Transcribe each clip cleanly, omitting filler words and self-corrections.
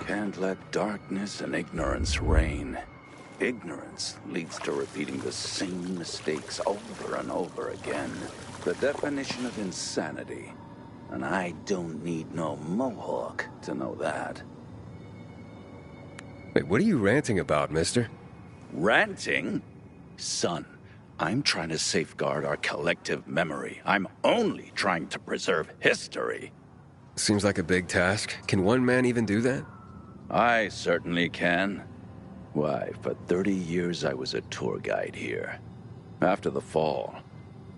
Can't let darkness and ignorance reign. Ignorance leads to repeating the same mistakes over and over again. The definition of insanity. And I don't need no mohawk to know that. Wait, what are you ranting about, mister? Ranting? Son, I'm trying to safeguard our collective memory. I'm only trying to preserve history. Seems like a big task. Can one man even do that? I certainly can. Why, for 30 years I was a tour guide here. After the fall,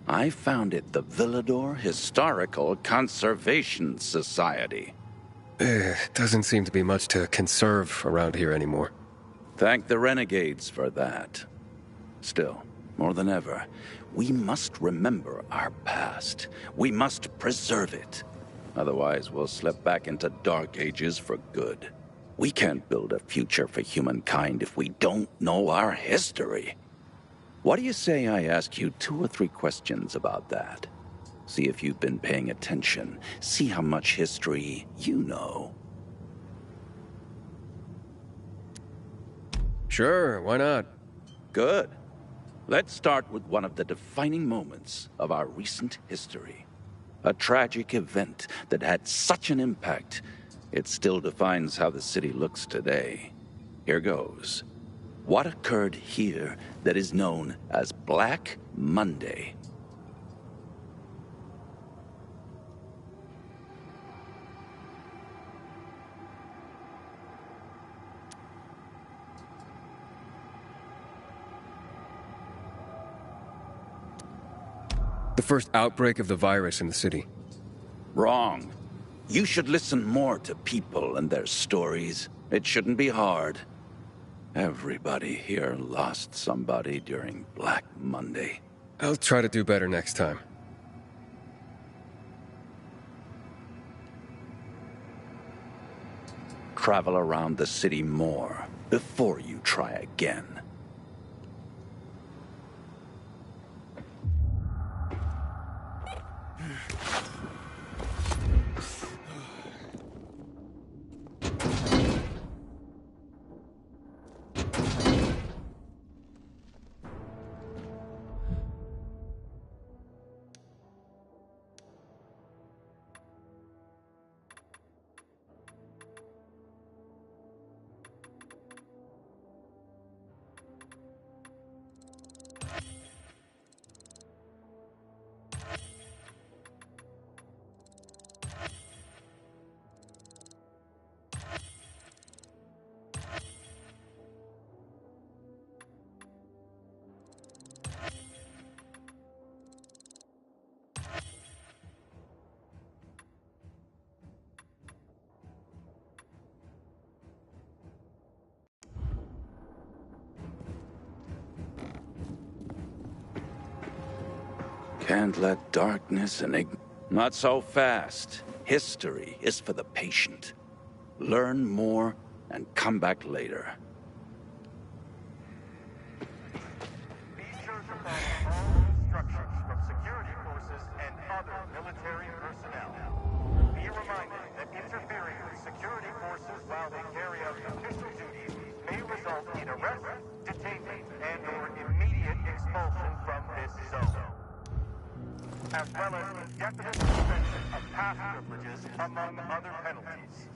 I founded the Villador Historical Conservation Society. Doesn't seem to be much to conserve around here anymore. Thank the renegades for that. Still, more than ever, we must remember our past. We must preserve it. Otherwise, we'll slip back into dark ages for good. We can't build a future for humankind if we don't know our history. What do you say I ask you 2 or 3 questions about that? See if you've been paying attention. See how much history you know. Sure, why not? Good. Let's start with one of the defining moments of our recent history. A tragic event that had such an impact, it still defines how the city looks today. Here goes. What occurred here that is known as Black Monday? The first outbreak of the virus in the city. Wrong. You should listen more to people and their stories. It shouldn't be hard. Everybody here lost somebody during Black Monday. I'll try to do better next time. Travel around the city more before you try again. Can't let darkness and Not so fast. History is for the patient. Learn more and come back later. Be sure to follow all instructions from security forces and other military personnel. Be reminded that interfering with security forces while they carry out official duties may result in arrest, detainment, and/or immediate expulsion from this zone, as well as indefinite suspension of pass privileges, among other penalties.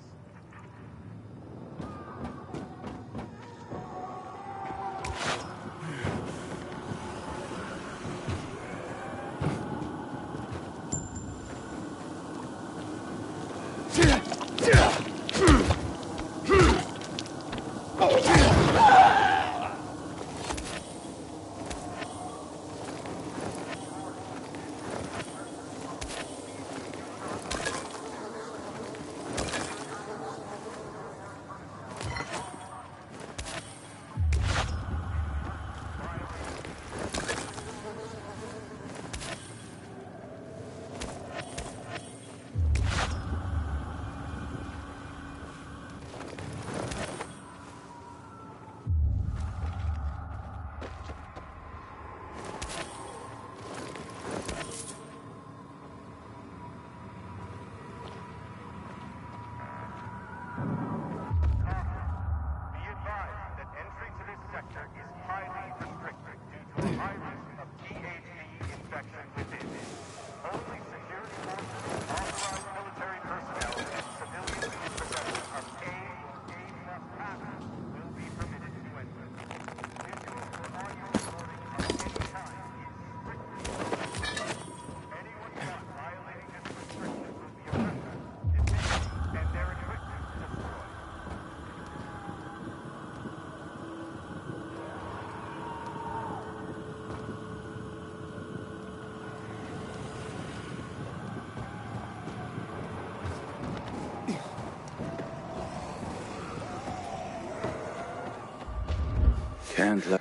Can't let...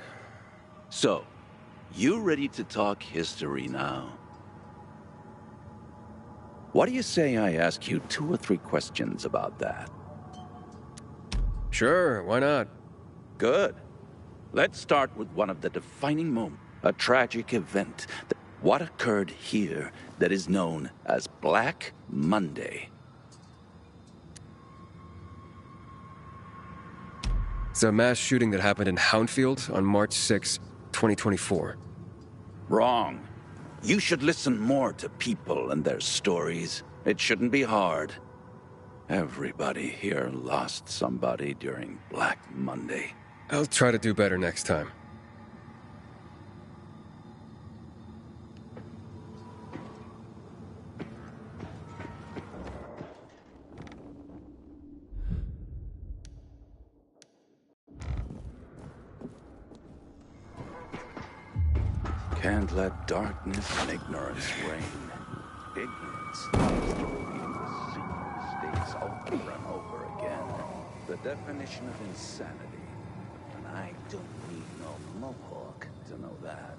So, you ready to talk history now? What do you say I ask you 2 or 3 questions about that? Sure, why not? Good. Let's start with one of the defining moments, a tragic event. What occurred here that is known as Black Monday? It's a mass shooting that happened in Houndfield on March 6, 2024. Wrong. You should listen more to people and their stories. It shouldn't be hard. Everybody here lost somebody during Black Monday. I'll try to do better next time. Can't let darkness and ignorance reign. Ignorance loves to repeat the same mistakes over and over again. The definition of insanity. And I don't need no mohawk to know that.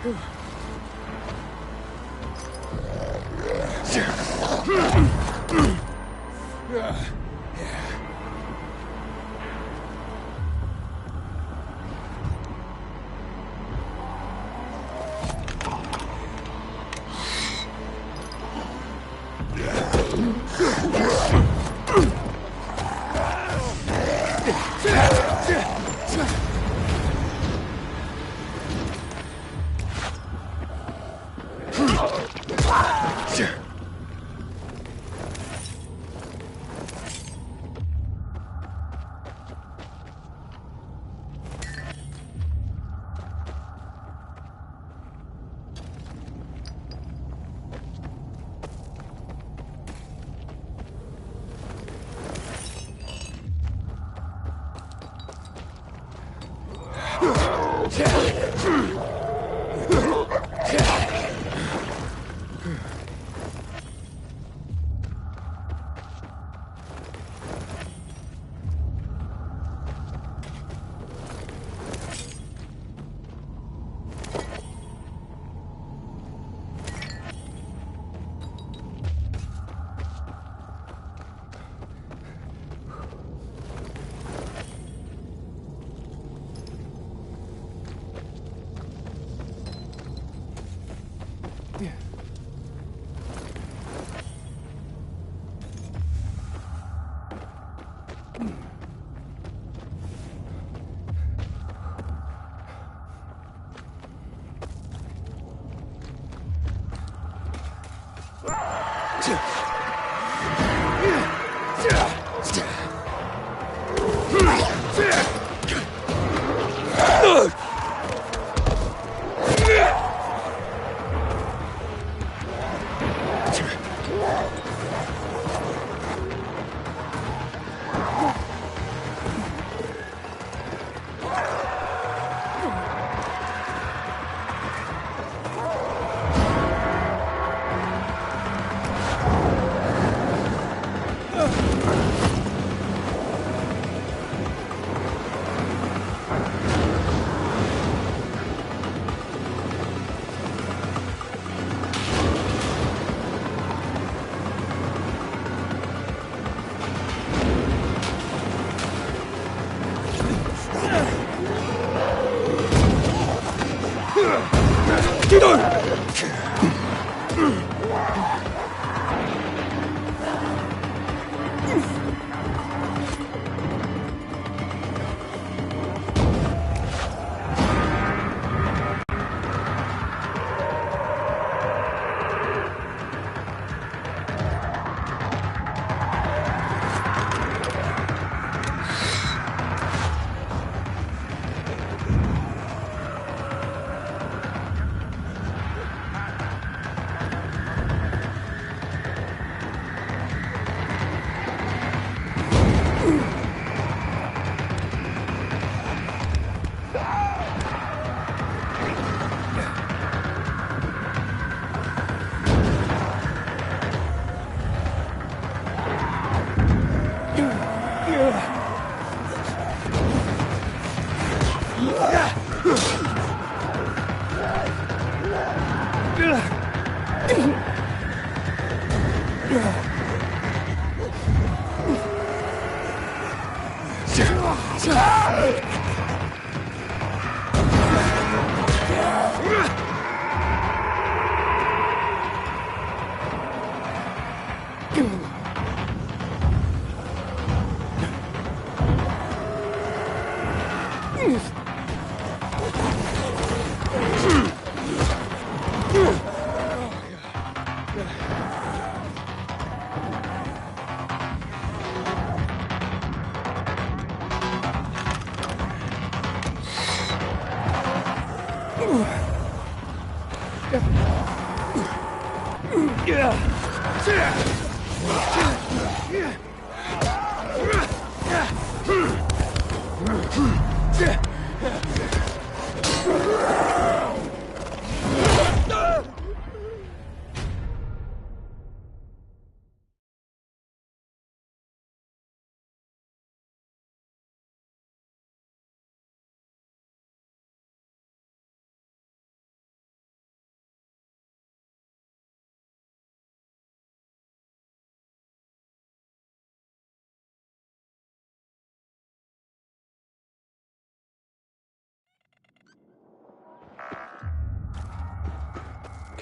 Yeah.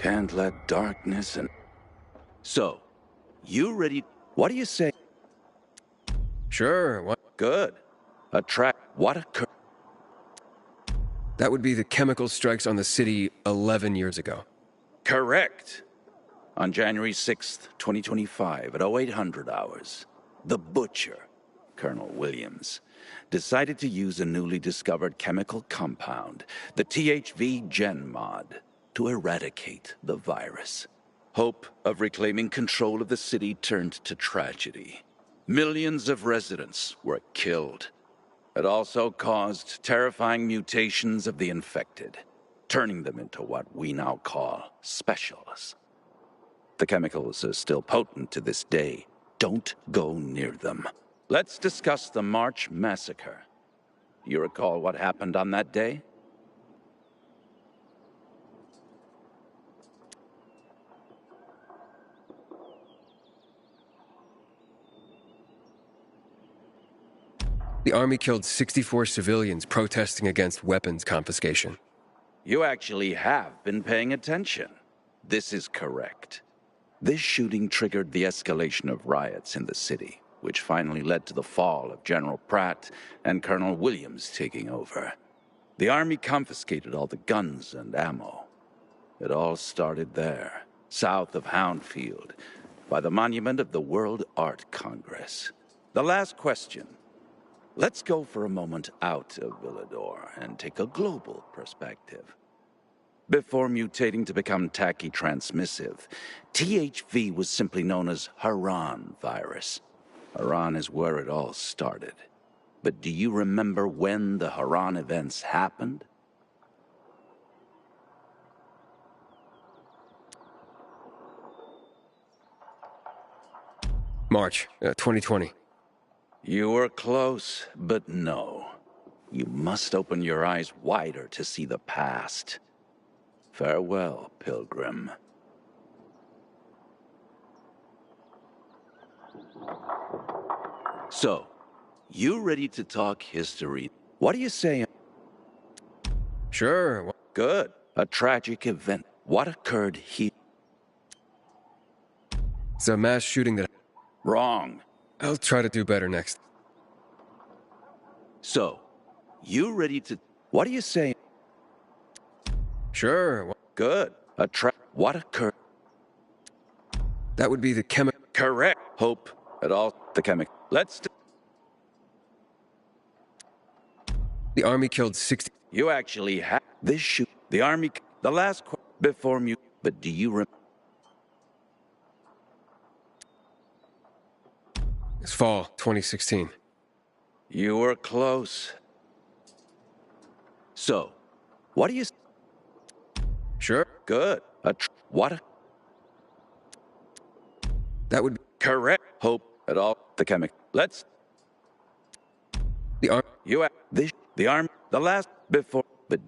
Can't let darkness and... So, you ready? What do you say? Sure, what? Good. What occurred? That would be the chemical strikes on the city 11 years ago. Correct. On January 6th, 2025, at 0800 hours, the Butcher, Colonel Williams, decided to use a newly discovered chemical compound, the THV Gen Mod, to eradicate the virus. Hope of reclaiming control of the city turned to tragedy. Millions of residents were killed. It also caused terrifying mutations of the infected, turning them into what we now call specials. The chemicals are still potent to this day. Don't go near them. Let's discuss the March massacre. You recall what happened on that day? The army killed 64 civilians protesting against weapons confiscation. You actually have been paying attention. This is correct. This shooting triggered the escalation of riots in the city, which finally led to the fall of General Pratt and Colonel Williams taking over. The army confiscated all the guns and ammo. It all started there, south of Houndfield, by the monument of the World Art Congress. The last question. Let's go for a moment out of Villador and take a global perspective. Before mutating to become tachy-transmissive, THV was simply known as Haran virus. Haran is where it all started. But do you remember when the Haran events happened? March 2020. You were close, but no. You must open your eyes wider to see the past. Farewell, Pilgrim. So, you ready to talk history? What do you say? Sure. Good. A tragic event. What occurred here? It's a mass shooting that... Wrong. I'll try to do better next. So, you ready to... What do you say? Sure. Good. What occurred? That would be the chemical... Correct. Hope at all. The chemical. The army killed 60... You actually have this shoot. The army... The last... Before mu... But do you remember? It's fall 2016. You were close. So, what do you... Sure. Good. That would be... Correct. Hope at all. The chemical. The army... The army... The last... Before... But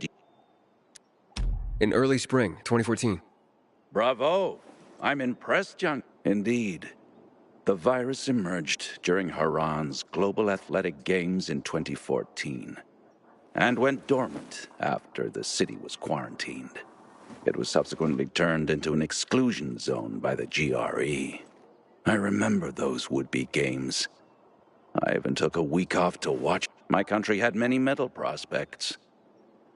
In early spring 2014. Bravo. I'm impressed, young... Indeed. The virus emerged during Haran's Global Athletic Games in 2014 and went dormant after the city was quarantined. It was subsequently turned into an exclusion zone by the GRE. I remember those would-be games. I even took a week off to watch. My country had many medal prospects.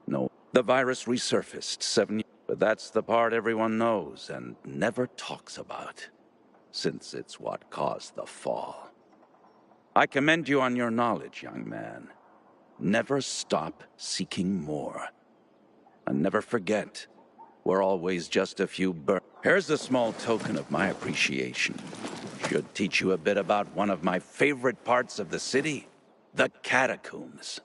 No, the virus resurfaced 7 years, but that's the part everyone knows and never talks about, since it's what caused the fall. I commend you on your knowledge, young man. Never stop seeking more. And never forget, we're always just a few Here's a small token of my appreciation. Should teach you a bit about one of my favorite parts of the city, the catacombs.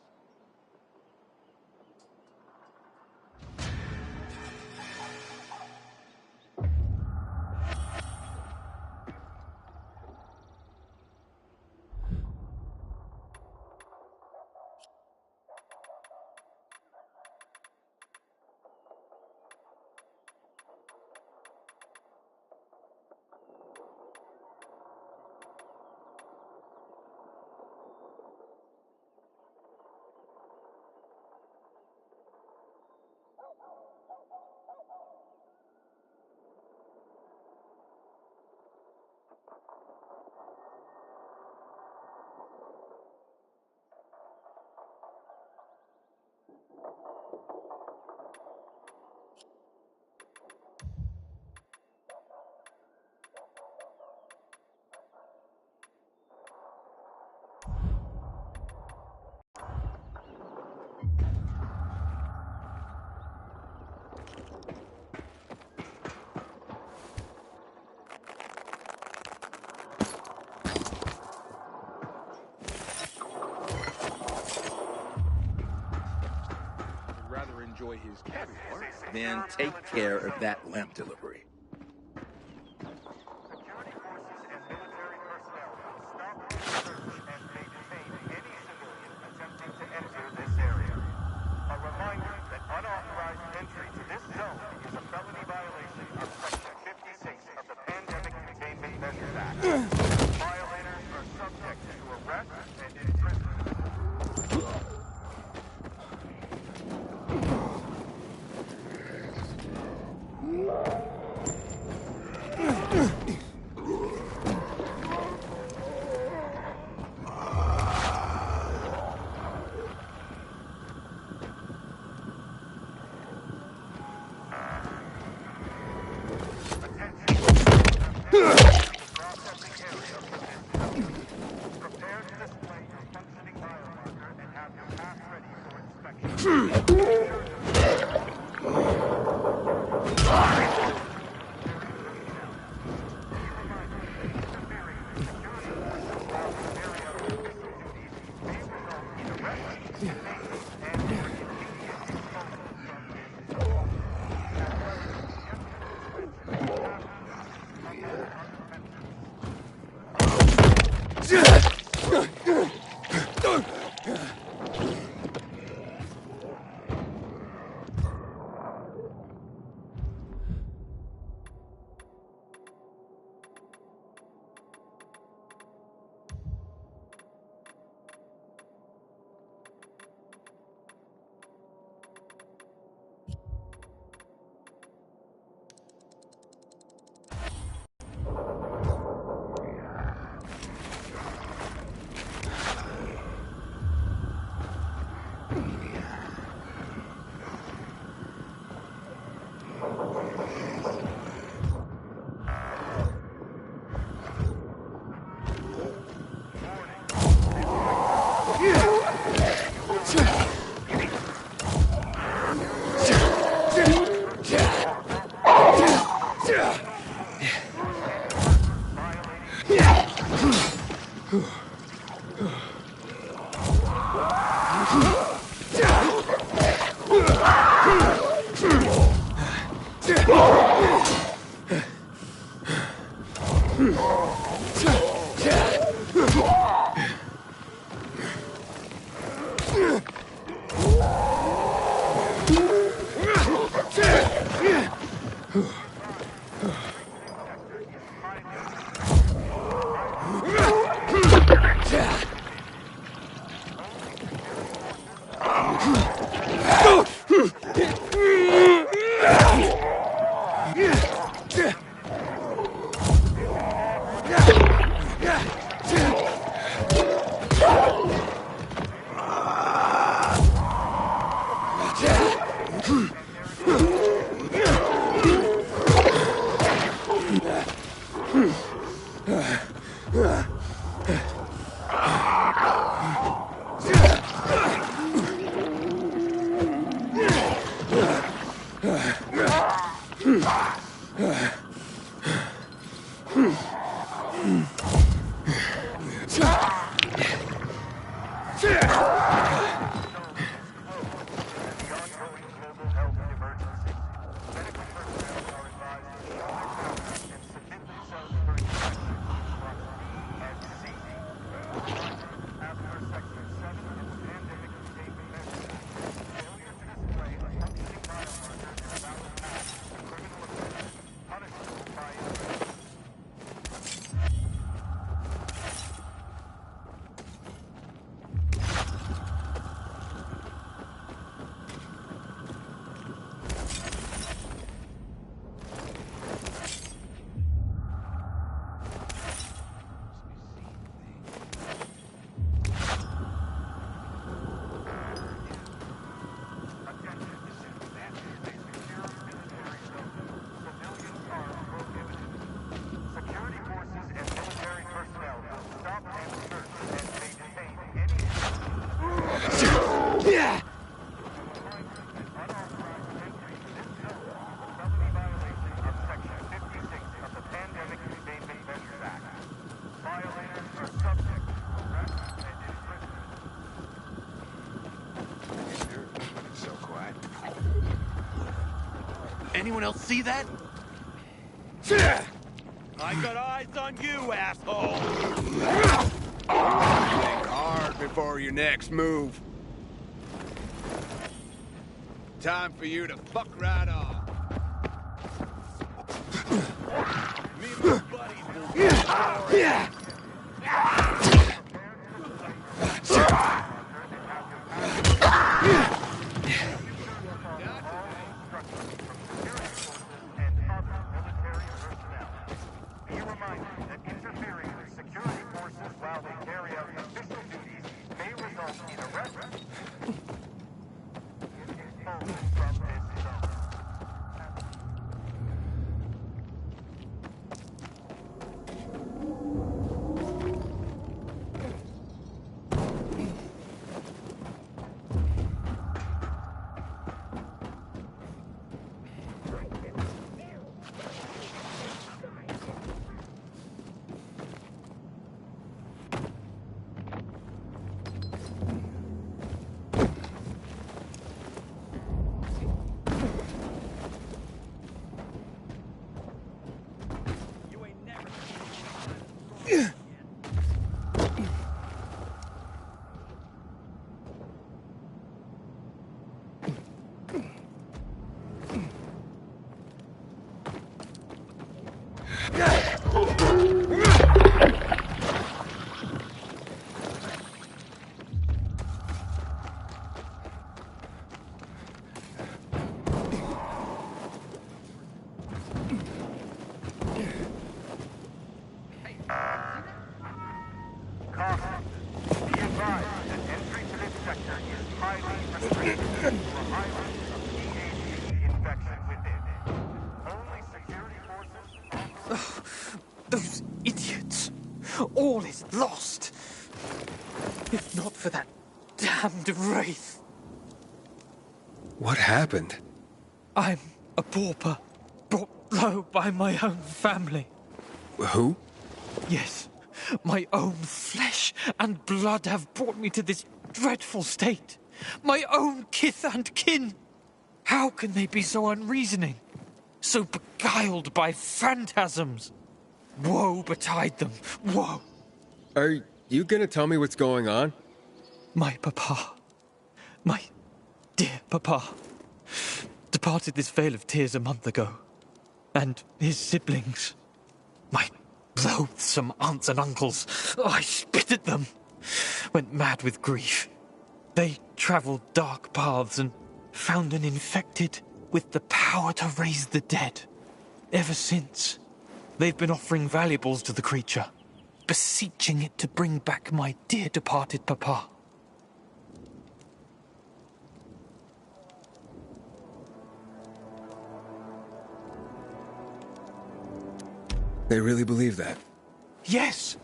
enjoy his caviar. Then take care of that lamp delivery. Security forces and military personnel will stop, search, and may detain any civilian attempting to enter this area. A reminder that unauthorized entry to this zone is a felony violation of Section 56 of the Pandemic Containment Measures Act. Violators are subject to arrest and imprisonment. Processing area for this zone. Prepare to display your functioning biomarker and have your path ready for inspection. Anyone else see that? I got eyes on you, asshole! Think hard before your next move. Time for you to fuck right off. Me and my buddies will and other military personnel. Be reminded that interfering with security forces while they carry out official duties may result in arrest. Expelled from this zone. Caution. Be advised that entry to this sector is highly restricted due to a high risk of PAC infection within. Only security forces. Those idiots! All is lost! If not for that damned wraith. What happened? I'm a pauper, brought low by my own family. Who? Yes, my own flesh and blood have brought me to this dreadful state. My own kith and kin. How can they be so unreasoning? So beguiled by phantasms? Woe betide them, woe! Are you gonna tell me what's going on? My papa, my dear papa, departed this vale of tears a month ago. And his siblings, my loathsome aunts and uncles, I spit at them, went mad with grief. They travelled dark paths and found an infected with the power to raise the dead. Ever since, they've been offering valuables to the creature, beseeching it to bring back my dear departed papa. They really believe that? Yes!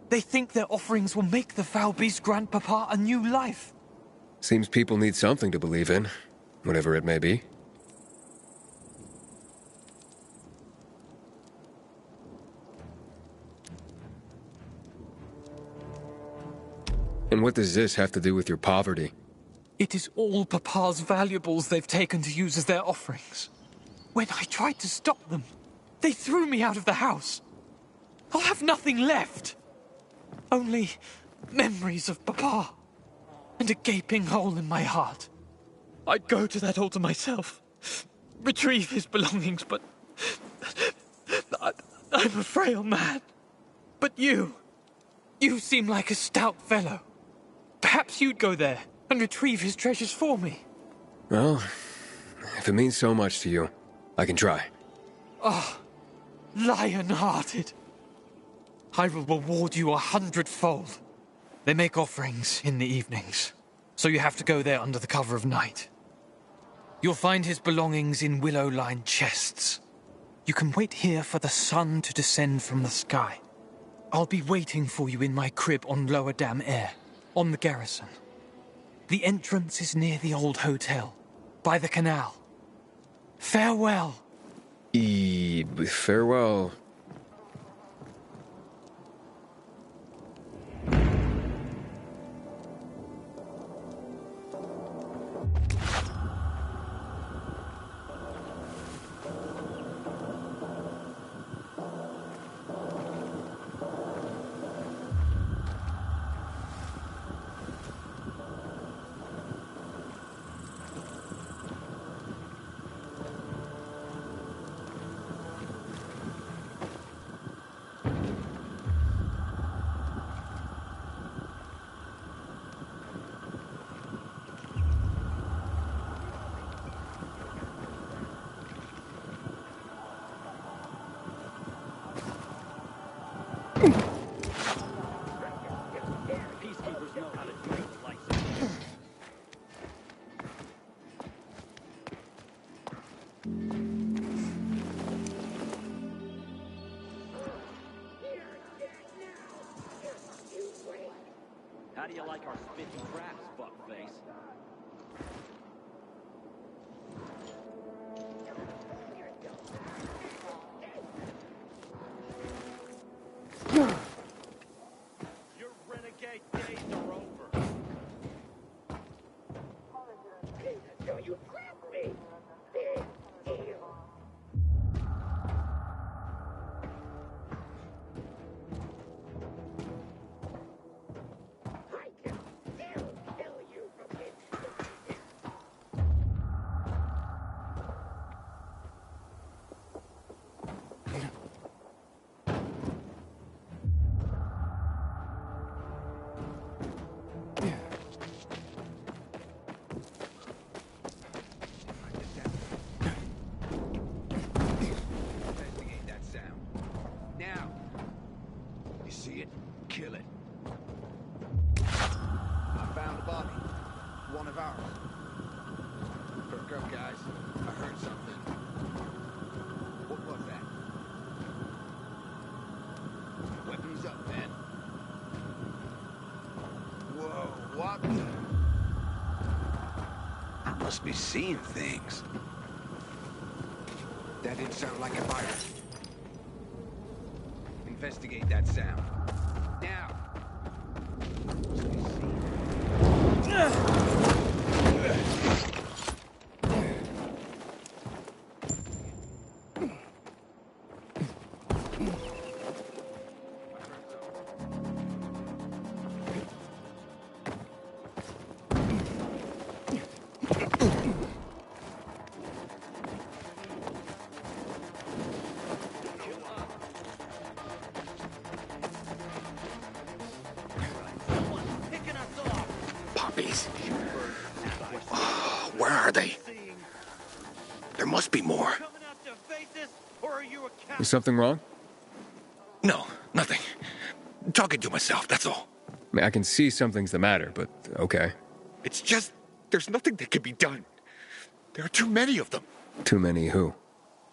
They think their offerings will make the foul beast grandpapa a new life. Seems people need something to believe in, whatever it may be. And what does this have to do with your poverty? It is all papa's valuables they've taken to use as their offerings. When I tried to stop them, they threw me out of the house. I'll have nothing left. Only memories of papa and a gaping hole in my heart. I'd go to that altar myself, retrieve his belongings, but I'm a frail man. But you seem like a stout fellow. Perhaps you'd go there and retrieve his treasures for me. Well, if it means so much to you, I can try. Oh, lion-hearted. I will reward you 100-fold. They make offerings in the evenings, so you have to go there under the cover of night. You'll find his belongings in willow-lined chests. You can wait here for the sun to descend from the sky. I'll be waiting for you in my crib on Lower Dam Air, on the garrison. The entrance is near the old hotel, by the canal. Farewell. Farewell. do you like our spitty traps, fuckface? Your renegade days are over. So you grabbed me. Big deal. I can still kill you from inside. Investigate that sound. Now. You see it? Kill it. I found a body. One of ours. Perk up, guys. I heard something. What was that? Weapons up, man. Whoa, what the? I must be seeing things. That didn't sound like a virus. Investigate that sound. Now. Must be seeing. Picking us off. Puppies. Where are they? There must be more. Coming out to face us, or are you a cat? Is something wrong? No, nothing. Talking to myself, that's all. I mean, I can see something's the matter, but okay. It's just, there's nothing that can be done. There are too many of them. Too many who?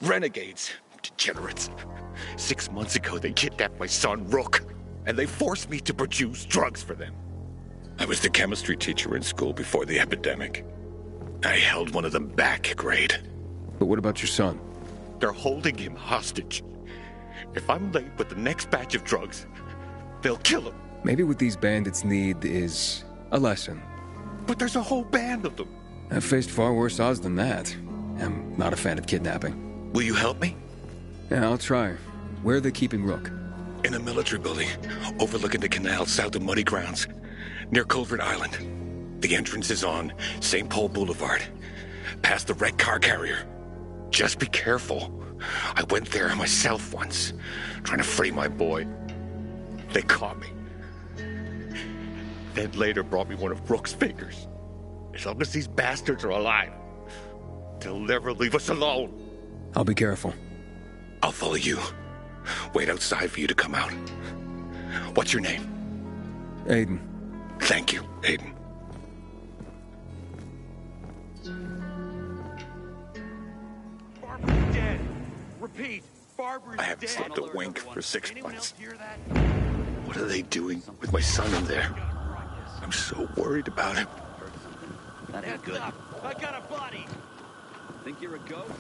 Renegades. Degenerates. 6 months ago, they kidnapped my son, Rook, and they forced me to produce drugs for them. I was the chemistry teacher in school before the epidemic. I held one of them back a grade. But what about your son? They're holding him hostage. If I'm late with the next batch of drugs, they'll kill him. Maybe what these bandits need is a lesson. But there's a whole band of them. I've faced far worse odds than that. I'm not a fan of kidnapping. Will you help me? Yeah, I'll try. Where are they keeping Rook? In a military building, overlooking the canal south of Muddy Grounds, near Culvert Island. The entrance is on St. Paul Boulevard, past the red car carrier. Just be careful. I went there myself once, trying to free my boy. They caught me. Then later brought me one of Rook's fingers. As long as these bastards are alive, they'll never leave us alone. I'll be careful. I'll follow you. Wait outside for you to come out. What's your name? Aiden. Thank you, Aiden. Barbara's dead. Repeat, Barbara's I haven't dead. slept a wink for 6 Anyone months. else hear that? What are they doing with my son in there? I'm so worried about him. That ain't Heads good. up! I got a body! Think you're a ghost?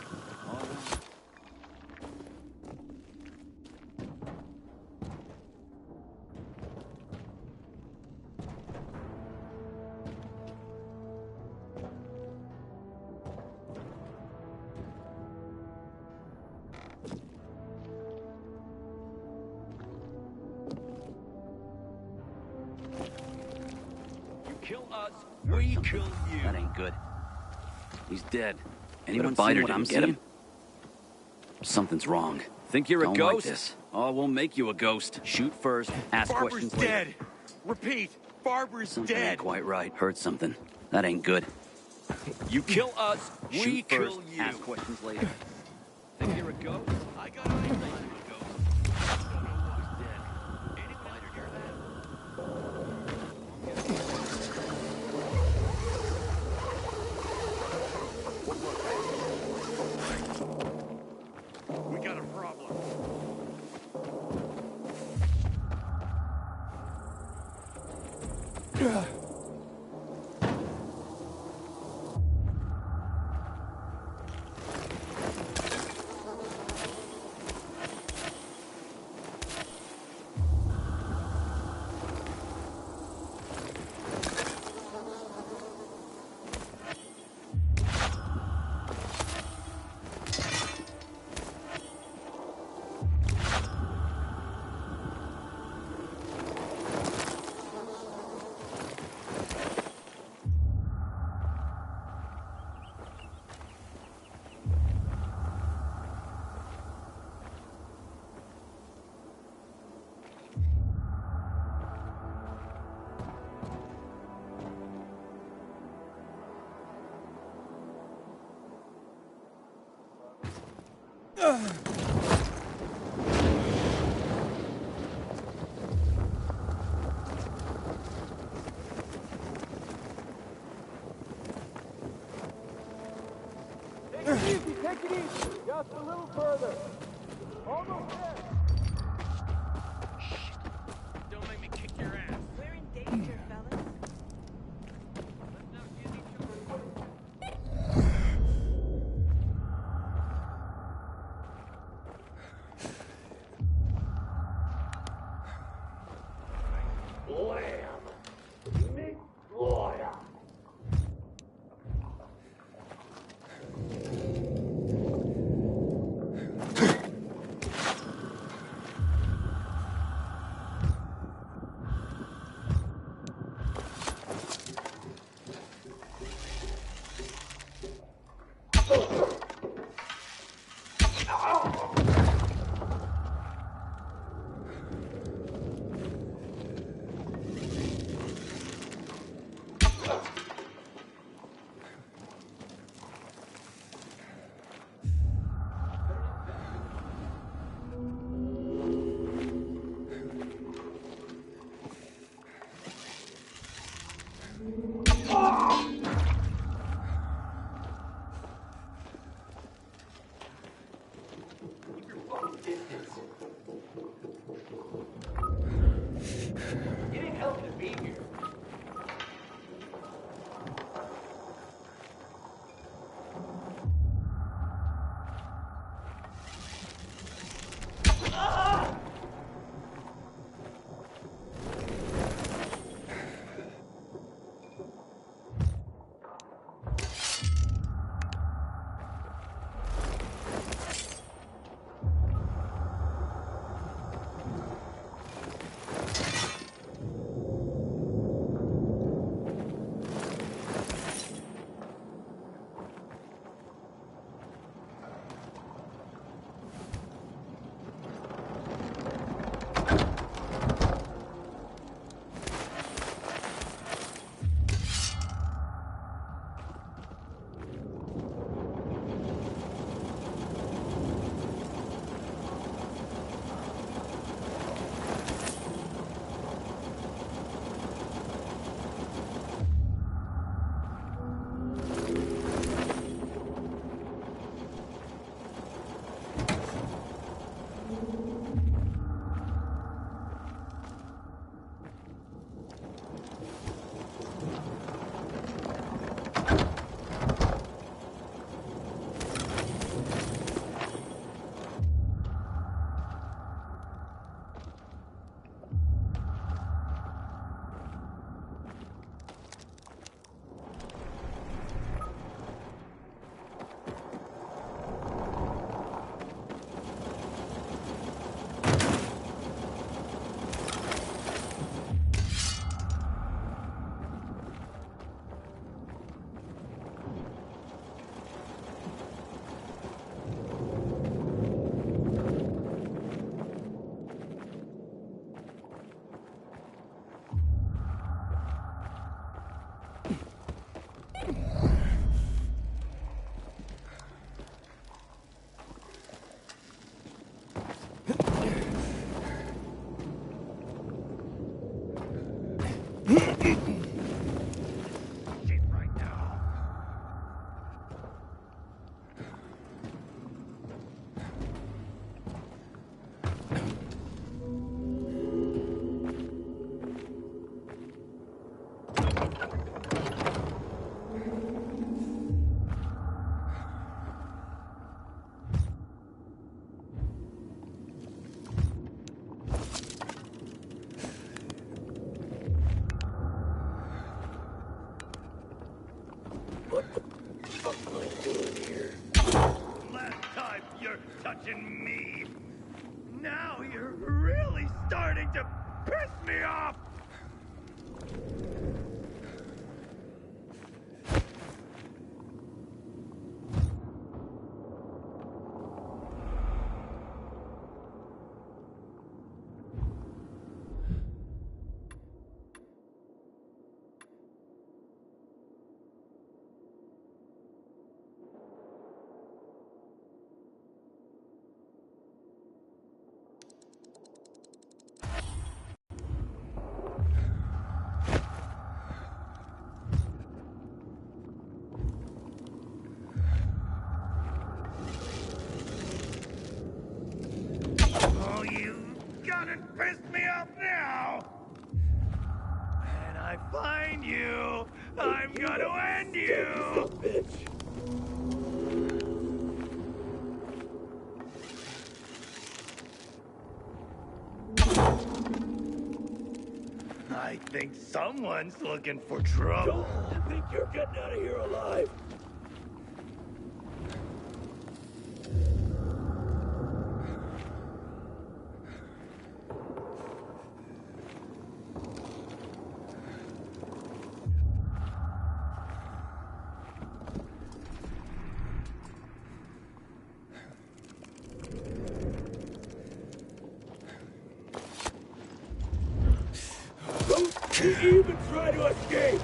You kill us, we kill you. That ain't good. He's dead. Anyone Put a biter see what didn't I'm get him? seeing? Something's wrong. Think you're a Don't like ghost? this. Oh, we'll make you a ghost. Shoot first, ask Barbara's questions later. dead! Repeat, Barbara's Something dead! ain't quite right. Heard something. That ain't good. You kill us, we Shoot kill first, you. ask questions later. Think you're a ghost? I got eyes on you, ghost. Don't know who's dead. Anyone else hear that? We got a problem. Don't make me kick your ass. We're in danger, fellas. Let's not use each other. You didn't help to be here. mention me. Now you're really starting to piss me off. Oh, you gotta piss me off now! When I find you, I'm gonna end you! I think someone's looking for trouble. I think you're getting out of here alive. Don't you even try to escape!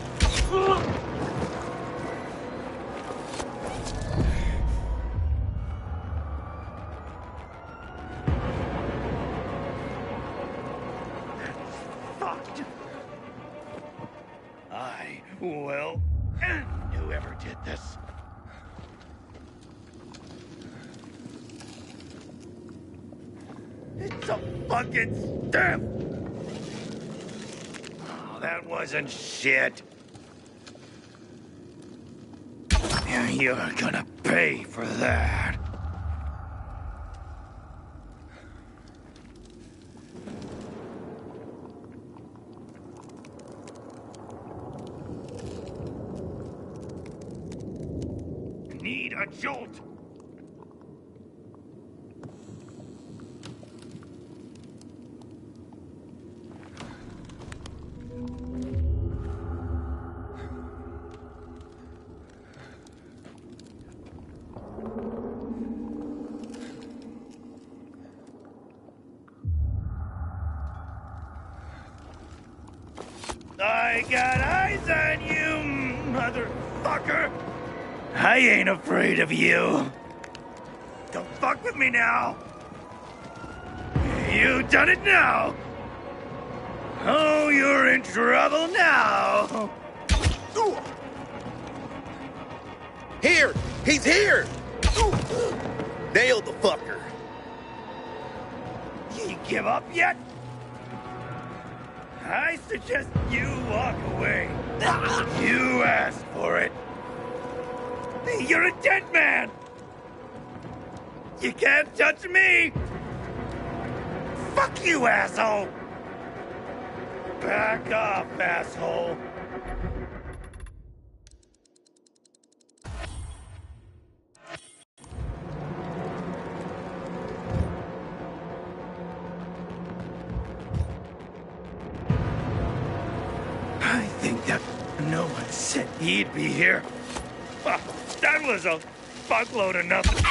Fucked. I will end whoever did this. It's a fucking stamp! Oh, that wasn't shit. You're gonna pay for that. Need a jolt. I got eyes on you, motherfucker! I ain't afraid of you. Don't fuck with me now. You done it now. Oh, you're in trouble now. Here! He's here! Nailed the fucker. You give up yet? I suggest you walk away. You asked for it. You're a dead man. You can't touch me. Fuck you, asshole. Back off, asshole. I think that no one said he'd be here. That was a fuckload of nothing.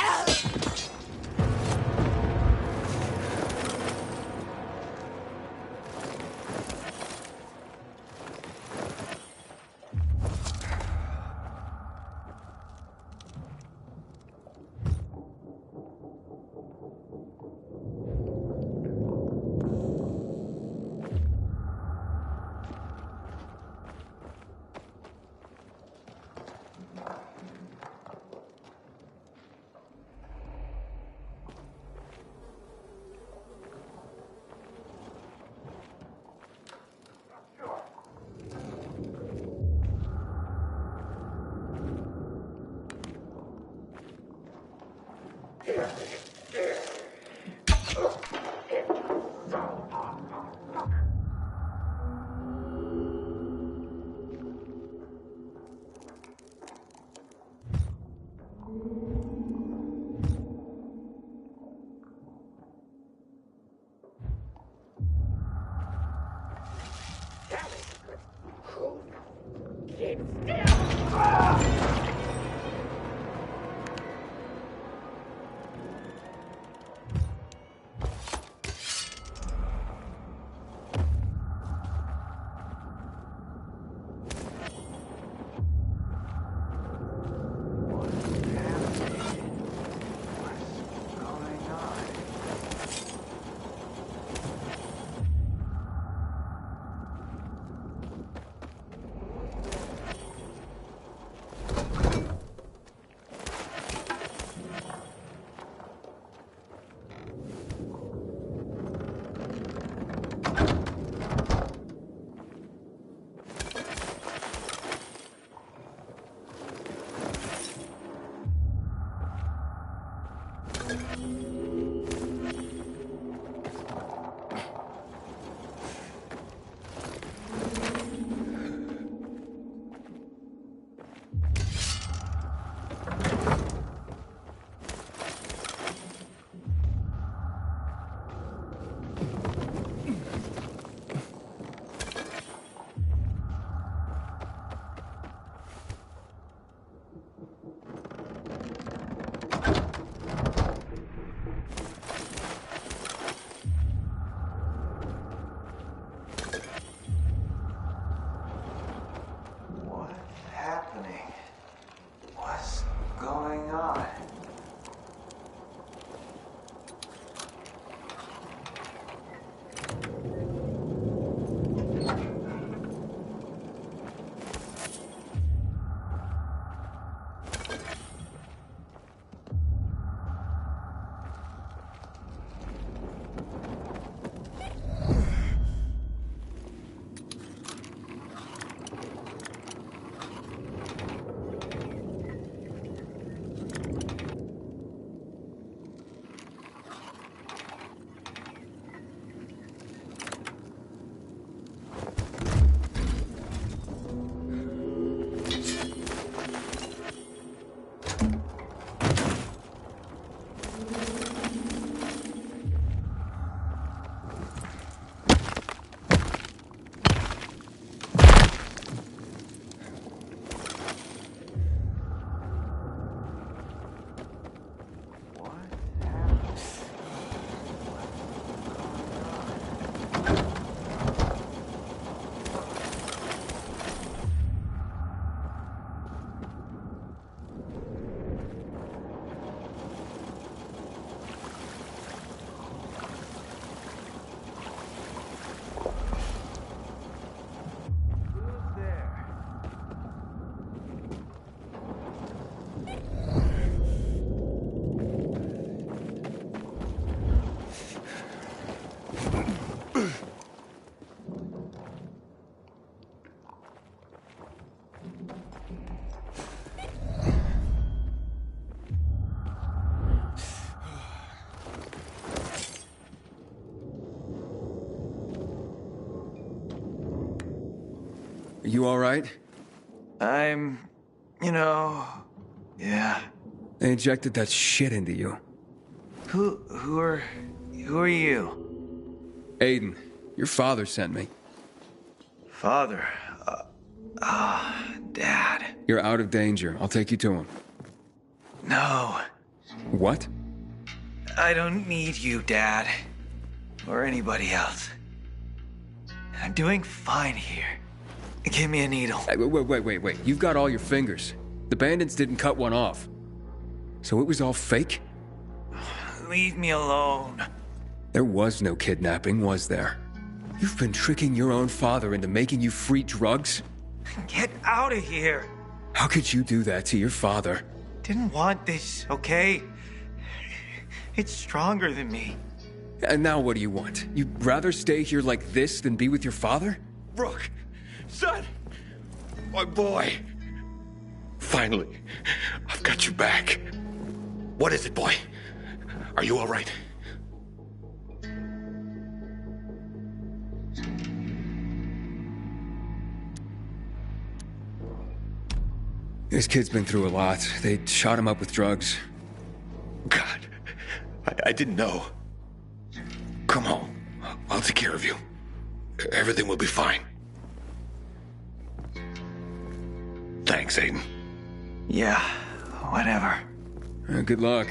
Are you all right? Yeah. They injected that shit into you. Who are you? Aiden, your father sent me. Father. Dad. You're out of danger. I'll take you to him. No. What? I don't need you, Dad. Or anybody else. I'm doing fine here. Give me a needle. Hey, wait. You've got all your fingers. The bandits didn't cut one off. So it was all fake? Leave me alone. There was no kidnapping, was there? You've been tricking your own father into making you free drugs? Get out of here. How could you do that to your father? Didn't want this, okay? It's stronger than me. And now what do you want? You'd rather stay here like this than be with your father? Rook, son, my boy. Finally, I've got you back. What is it, boy? Are you all right? This kid's been through a lot. They shot him up with drugs. God, I didn't know. Come home. I'll take care of you. Everything will be fine. Thanks, Aiden. Yeah, whatever. Good luck.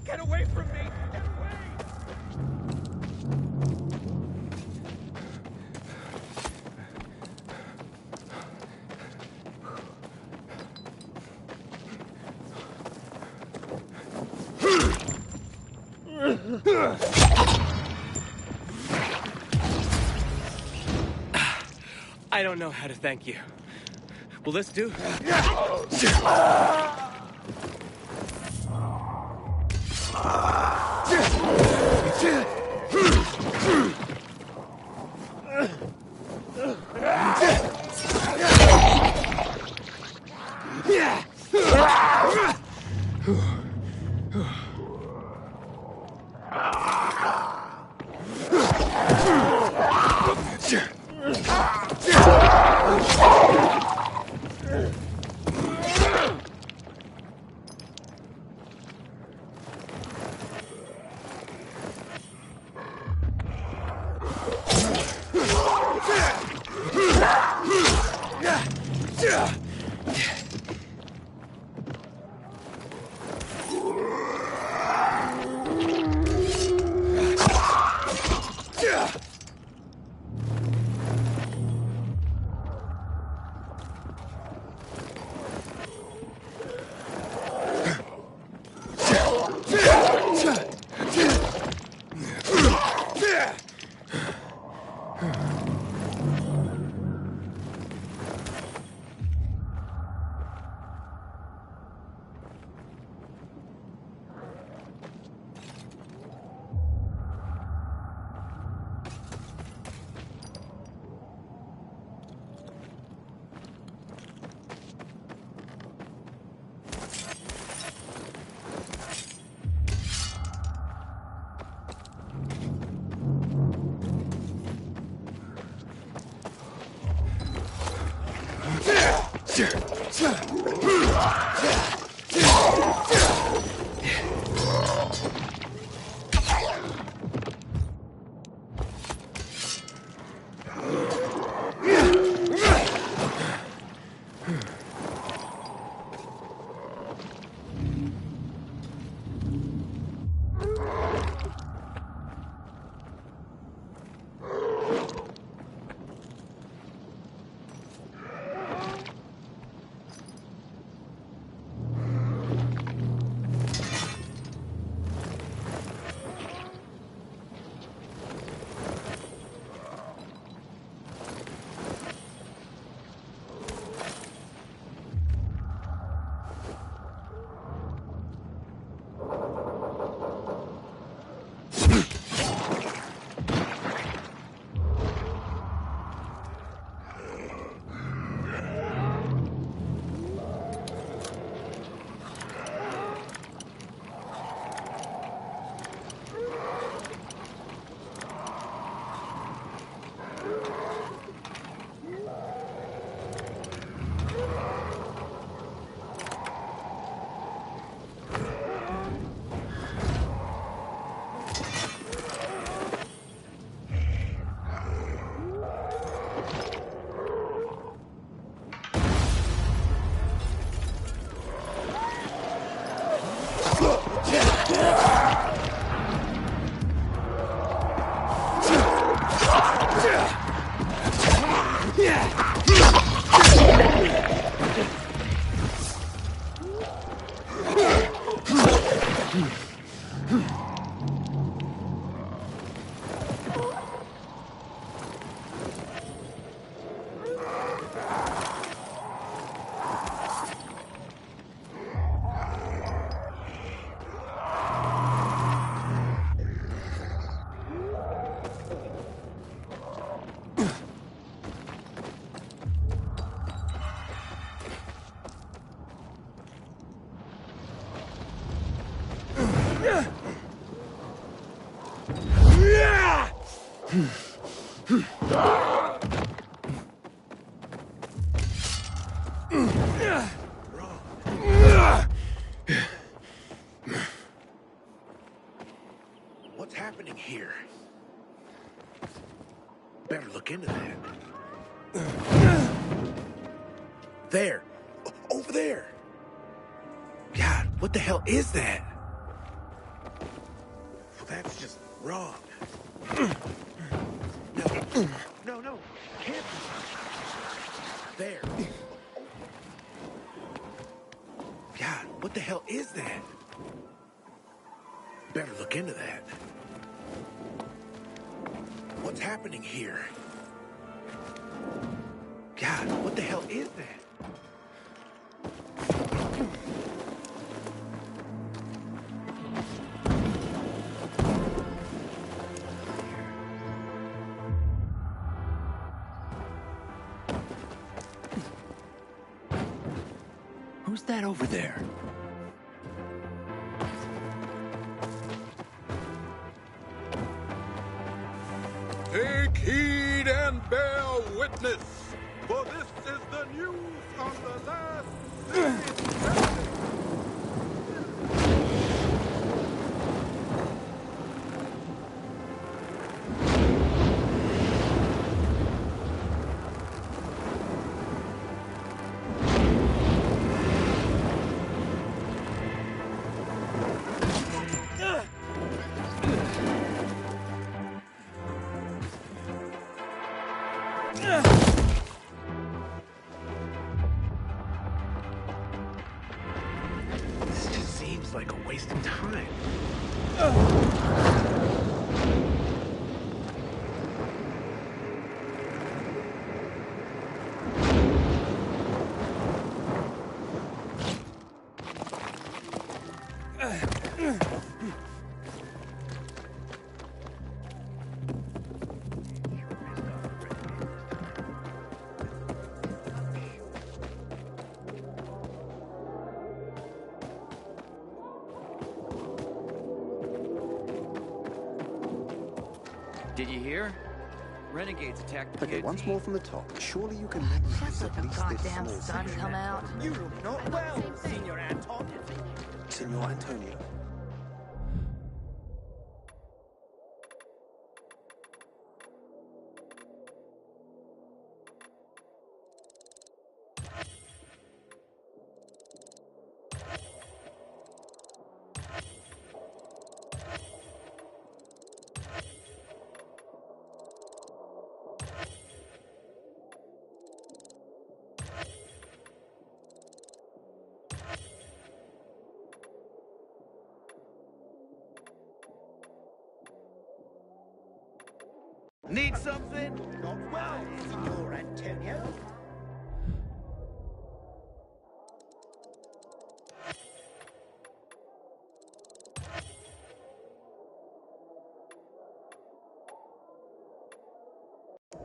Get away from me! Get away! I don't know how to thank you. Will this do? What's happening here? Better look into that. There. Over there. God, what the hell is that? Well, that's just wrong. No. Can't be. There. God, what the hell is that? Better look into that. What's happening here? God, what the hell is that? Who's that over there? Take heed and bear witness, for this is the news on the last days. feels like a waste of time. Did you hear? Renegades attacked the Okay, once guillotine. more from the top. Surely you can make use at least this small sun section. come out. You look not well, Senor Anton. Senor Antonio. Need something? Not well, Senor Antonio.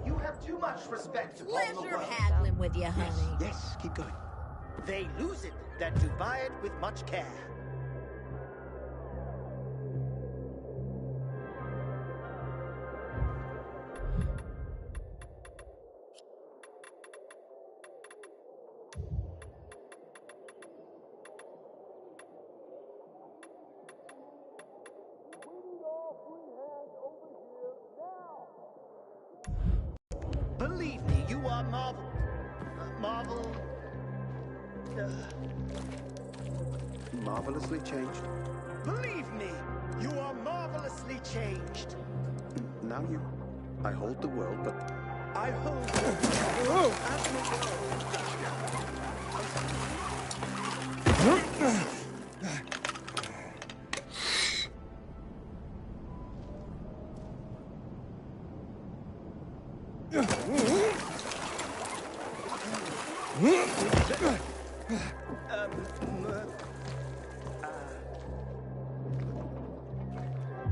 You have too much respect upon the Pleasure world. haggling with you, honey. Yes, keep going. They lose it that do buy it with much care. Believe me, you are Marvelously changed. Believe me, you are marvelously changed. Now I hold the world, but I hold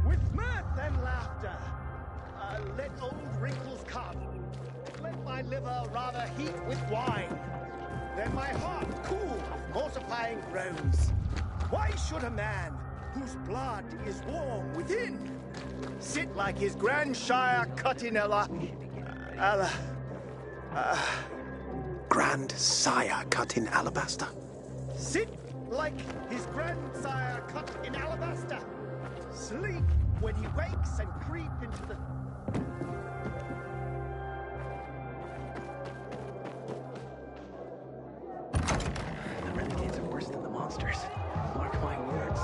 with mirth and laughter, let old wrinkles come. Let my liver rather heat with wine. Then my heart cool with multiplying groans. Why should a man whose blood is warm within sit like his grandsire Cutinella? Grand Sire cut in alabaster. Sit like his grandsire cut in alabaster. Sleep when he wakes and creep into the... The renegades are worse than the monsters. Mark my words.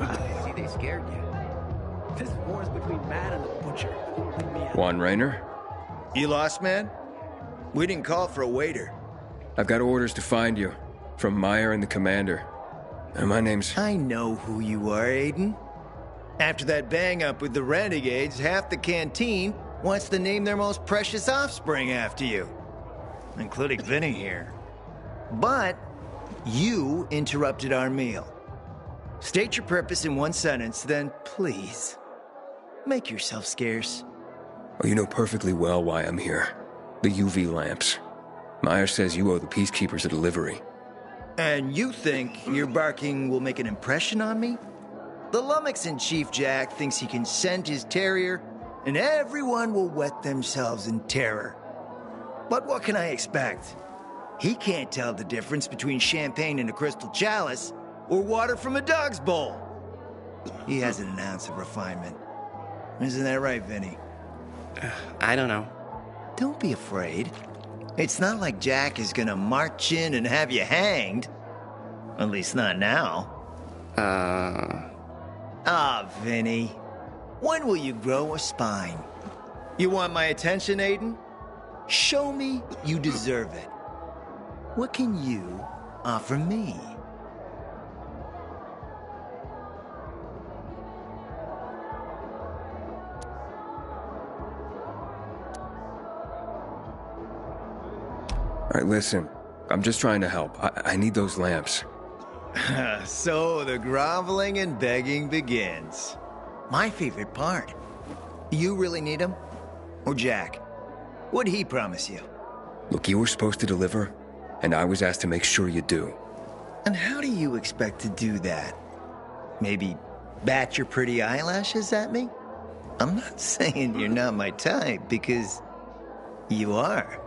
I see they scared you. This war's between man and the butcher. Leave me out. Juan Raynor? You lost, man? We didn't call for a waiter. I've got orders to find you. From Meyer and the commander. And my name's... I know who you are, Aiden. After that bang-up with the Renegades, half the canteen wants to name their most precious offspring after you. Including Vinny here. But you interrupted our meal. State your purpose in one sentence, then please, make yourself scarce. Oh, you know perfectly well why I'm here. The UV lamps. Meyer says you owe the Peacekeepers a delivery. And you think your barking will make an impression on me? The Lummoxan Chief Jack thinks he can scent his terrier, and everyone will wet themselves in terror. But what can I expect? He can't tell the difference between champagne in a crystal chalice or water from a dog's bowl. He hasn't an ounce of refinement. Isn't that right, Vinny? I don't know. Don't be afraid. It's not like Jack is gonna march in and have you hanged. At least not now. Ah, Vinny. When will you grow a spine? You want my attention, Aiden? Show me you deserve it. What can you offer me? All right, listen. I'm just trying to help. I need those lamps. So the groveling and begging begins. My favorite part. You really need them? Or Jack? What'd he promise you? Look, you were supposed to deliver, and I was asked to make sure you do. And how do you expect to do that? Maybe bat your pretty eyelashes at me? I'm not saying you're not my type, because you are.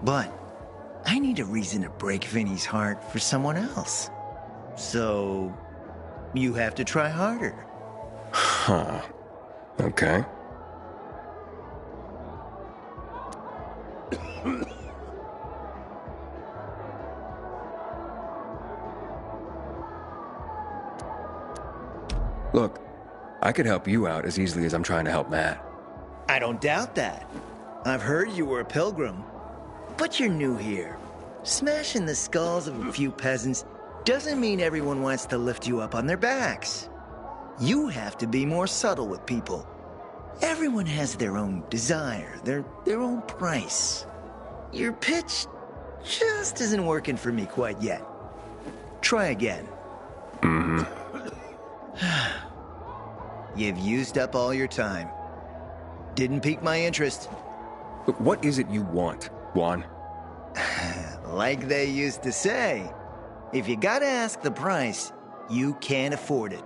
But I need a reason to break Vinny's heart for someone else. So you have to try harder. Huh. Okay. Look, I could help you out as easily as I'm trying to help Matt. I don't doubt that. I've heard you were a pilgrim. But you're new here. Smashing the skulls of a few peasants doesn't mean everyone wants to lift you up on their backs. You have to be more subtle with people. Everyone has their own desire, their own price. Your pitch just isn't working for me quite yet. Try again. You've used up all your time. Didn't pique my interest. Look, what is it you want, Juan? Like they used to say, if you gotta ask the price, you can't afford it.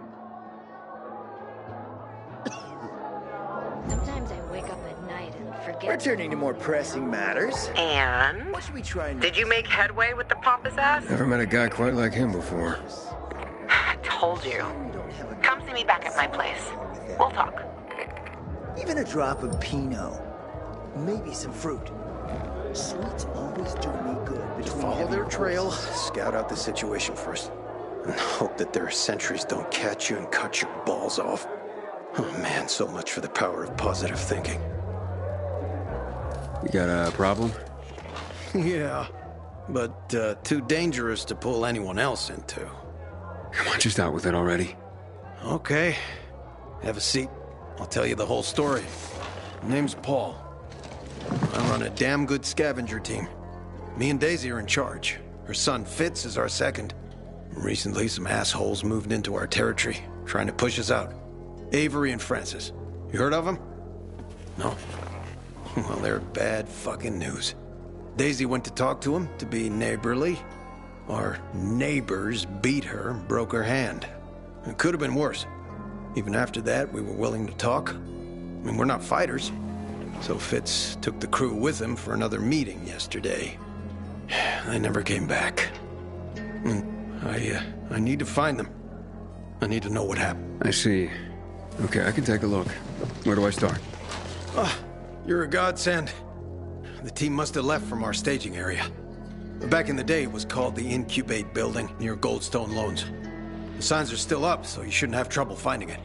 Sometimes I wake up at night and forget. Returning to more pressing matters. And? What should we try next? Did you make headway with the pompous ass? Never met a guy quite like him before. I told you. Come see me back at my place. We'll talk. Even a drop of Pinot. Maybe some fruit. Sweets always do me good. Follow their trail, scout out the situation first, and hope that their sentries don't catch you and cut your balls off. Oh man, so much for the power of positive thinking. You got a problem? Yeah, but too dangerous to pull anyone else into. Come on, just out with it already. Okay, have a seat. I'll tell you the whole story. Name's Paul. I run a damn good scavenger team. Me and Daisy are in charge. Her son Fitz is our second. Recently, some assholes moved into our territory, trying to push us out. Avery and Francis. You heard of them? No? Well, they're bad fucking news. Daisy went to talk to them to be neighborly. Our neighbors beat her, broke her hand. It could have been worse. Even after that, we were willing to talk. I mean, we're not fighters. So Fitz took the crew with him for another meeting yesterday. They never came back. I need to find them. I need to know what happened. I see. Okay, I can take a look. Where do I start? You're a godsend. The team must have left from our staging area. Back in the day, it was called the Incubate Building near Goldstone Loans. The signs are still up, so you shouldn't have trouble finding it.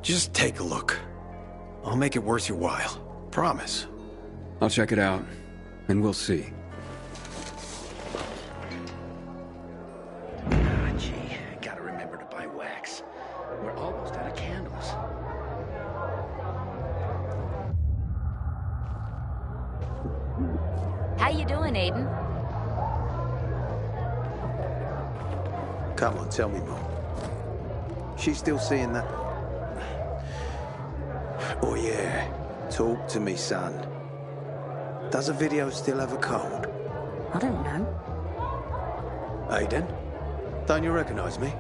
Just take a look. I'll make it worth your while. Promise. I'll check it out, and we'll see. Gee, gotta remember to buy wax. We're almost out of candles. How you doing, Aiden? Come on, tell me more. She's still seeing that? Oh yeah. Talk to me, son. Does a video still have a code? I don't know. Aiden? Don't you recognize me?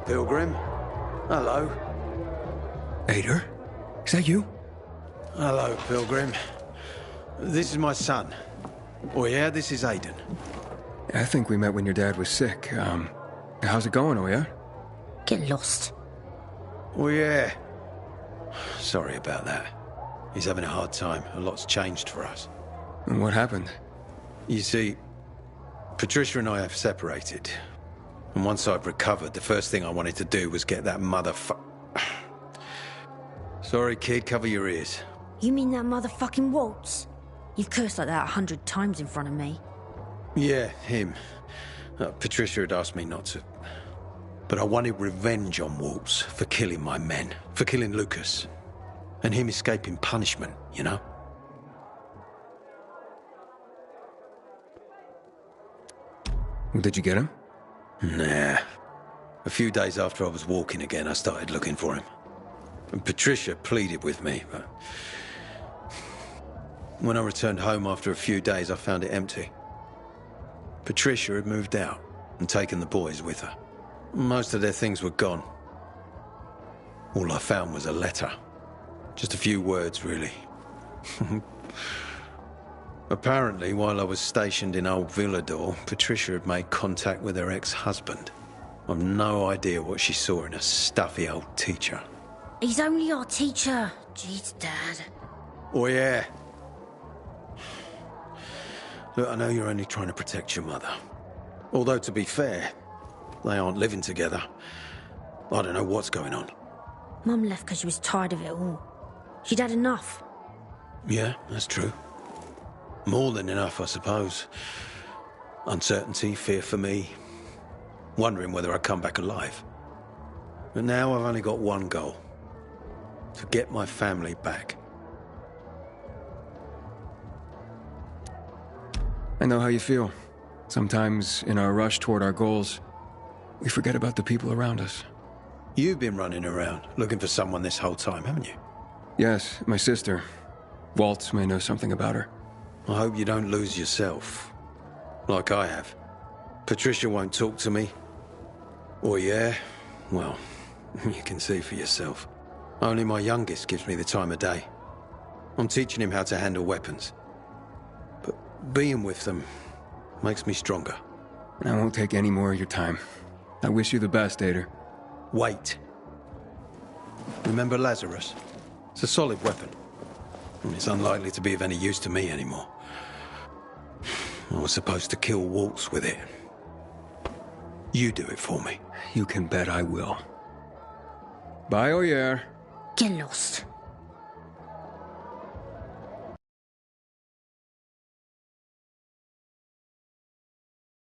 Pilgrim? Hello. Ader? Is that you? Hello, Pilgrim. This is my son. Oh yeah, this is Aiden. I think we met when your dad was sick. How's it going, Oya? Get lost. Oh yeah. Sorry about that. He's having a hard time. A lot's changed for us. And what happened? You see, Patricia and I have separated. And once I've recovered, the first thing I wanted to do was get that Sorry, kid, cover your ears. You mean that motherfucking Waltz? You've cursed like that 100 times in front of me. Yeah, him. Patricia had asked me not to. But I wanted revenge on Waltz for killing my men, for killing Lucas. And him escaping punishment, you know? Did you get him? Nah. A few days after I was walking again, I started looking for him. And Patricia pleaded with me, but... When I returned home after a few days, I found it empty. Patricia had moved out and taken the boys with her. Most of their things were gone. All I found was a letter. Just a few words, really. Apparently, while I was stationed in Old Villador, Patricia had made contact with her ex-husband. I've no idea what she saw in a stuffy old teacher. He's only our teacher. Jeez, Dad. Oh, yeah. Look, I know you're only trying to protect your mother. Although, to be fair, they aren't living together. I don't know what's going on. Mum left because she was tired of it all. She'd had enough. Yeah, that's true. More than enough, I suppose. Uncertainty, fear for me. Wondering whether I'd come back alive. But now I've only got one goal. To get my family back. I know how you feel. Sometimes, in our rush toward our goals, we forget about the people around us. You've been running around, looking for someone this whole time, haven't you? Yes, my sister. Waltz may know something about her. I hope you don't lose yourself. Like I have. Patricia won't talk to me. Or yeah, well, you can see for yourself. Only my youngest gives me the time of day. I'm teaching him how to handle weapons. But being with them makes me stronger. I won't take any more of your time. I wish you the best, Ader. Wait. Remember Lazarus? It's a solid weapon. And it's unlikely to be of any use to me anymore. I was supposed to kill Waltz with it. You do it for me. You can bet I will. Bye, Oyer. Get lost.